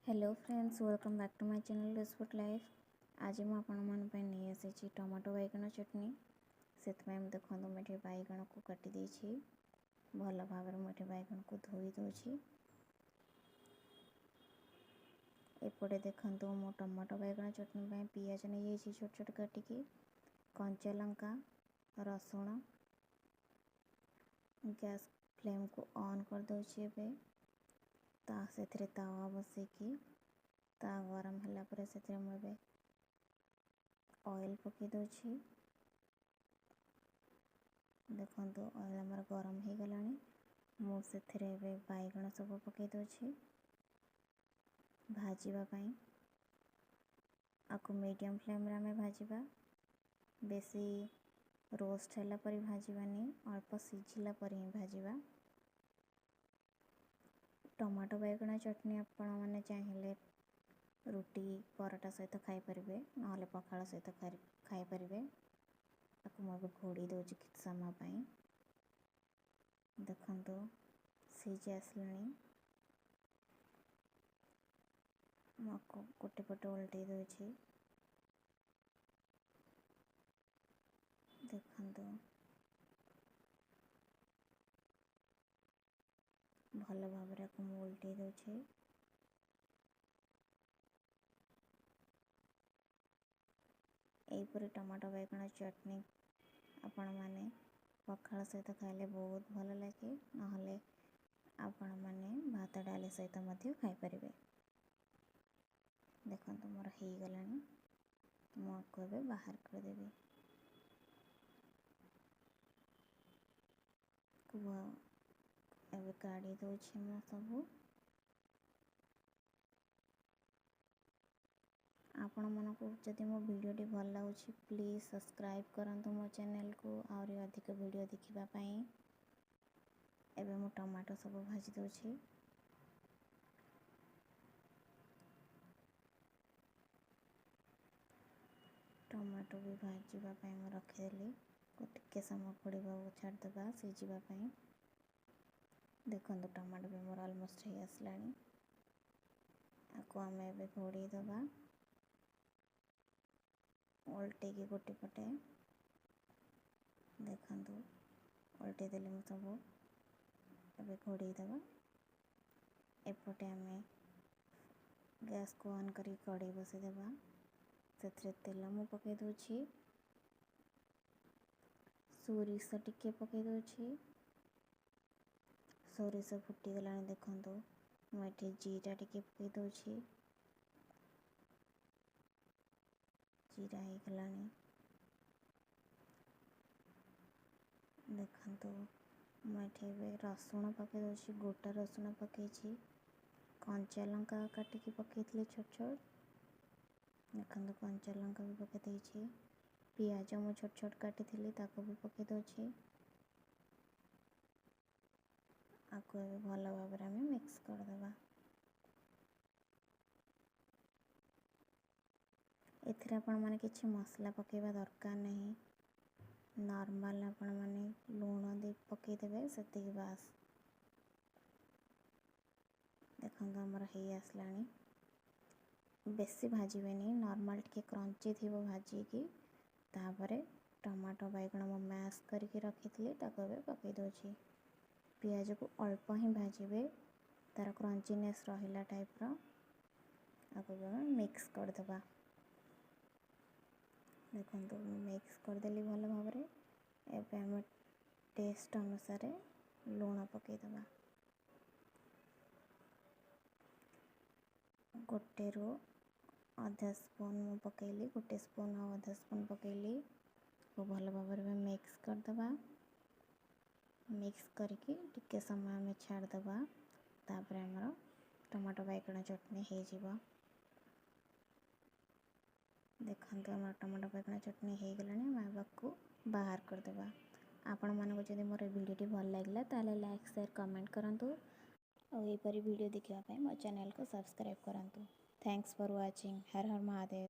Hello friends, welcome back to my channel dish food life. आज मैं नहीं आसी टमाटो बैगण चटनी से देखो मुझे बैगण को काटी देछि भल भाव मुझे बैगण को धोई दूची। एपटे देखो मो टमाटो बैगण चटनी पियाज नहीं छोट छोट काटिकी कंचा लंका रसुण गैस फ्लेम को ऑन कर दूची। से तावा बसैकी ता गरम होला पर से मुझे ऑयल पकई दूची। देखो ऑयल आमर गरम हो गला मुझे बैगण सब पकई दूची भाजवाई। आपको मीडियम फ्लेम रे आमे भाजवा, बेसी रोस्ट होला परी भाजवानी, अल्प सिझिला परी ही भाजवा। टमाटो बैगण चटनी आपण मैंने चाहिए रुटी पराठा सहित खाई परिबे, नहले पखाल सहित खाई परिबे। आपको मुझे घोड़ी दूची किछ समय पाई। देखो सीझी आसलानी, मुझको गोटे पटे उल्टे दूची। देखो भल भाव उल्टे दूचे। यहीपरी टमाटो बैगण चटनी आपण मैंने पखाल सहित खाइले बहुत भल लगे, नहले आपण मैंने भात डाली सहित खाई परिबे। देखो मोर हो गलानी, मुझको ए बाहर करदेवी। काढ़ी दूची मो सबू। आपण मानक जदि मो वीडियोटी भल लगुच प्लीज सब्सक्राइब करंतु मो चैनल को और अधिक वीडियो देखिबा पई। एबे मो टमाटो सब भाजी दूची। टमाटो भी भाजवा पई मैं रखिदेली, टिके समय पड़वा छाड़देवा सीझा। देखो टमाटो भी मोर ऑलमोस्ट हो आसलानी। आपको आम ए घोड़ी दबा उल्टे की गोटे पटे। देखो उल्टे देली मु सब ए घोड़ी दबा। एपटे आम गैस को ऑन करी कढ़ी बसईदेवा। से तेल मु पकई दूची, सोरिष टिके पकई दूची। सोरिष फुटीगला देखो मुझे जीरा टिके पकई दूची। जीरा हो गला देखो मुझे रसुण पकई दूची, गोटा रसुण पकई, कंचा लंका काटिकी पकई छोट छोट। देखो कंचा लंका भी पकई देछि, पियाज मु छोट छोट काटी ताको भी पकई दूची। आपको भल भाव में मिक्स करदेवा। एथिरे आपण माने किछि मसला पकेबा दरकार नहीं, नॉर्मल आपण माने लूण दे पकई देबे सेतिक बास। देखो हमर हो आसलानी, बेसी भाजबेनी, नॉर्मल टिके क्रंची थिबो भाजी की। तापरे टमाटो बैगण मो मैश करके रखी ताको पकई दूची। पियाज को अल्प ही भाजबे, तार क्रंचीनेस रहिला टाइप रो। आपको मिक्स करदेवा। देखो मिक्स करदेली भल भाव। एबे हम टेस्ट अनुसार लूण पकईदेवा। गोटे रो आधा स्पून मु पकईली, गोटे स्पून और आधा स्पून पकईली। भल भाव में मिक्स करदेवा। मिक्स करके टिके समय आम छाड़देवा। तापर आमर टमाटो बैगण चटनी हो जिवो। देखो आम टमाटो बैगण चटनी हो गला, को बाहर करदेवा। आपण मानक जदि मोर वीडियोटी भल लगिला ताले लाइक शेयर कमेंट करंतु और यहीपरी वीडियो देखिबा पई मो चैनल को सब्सक्राइब करंतु। Thanks for watching. Her her Mahadev.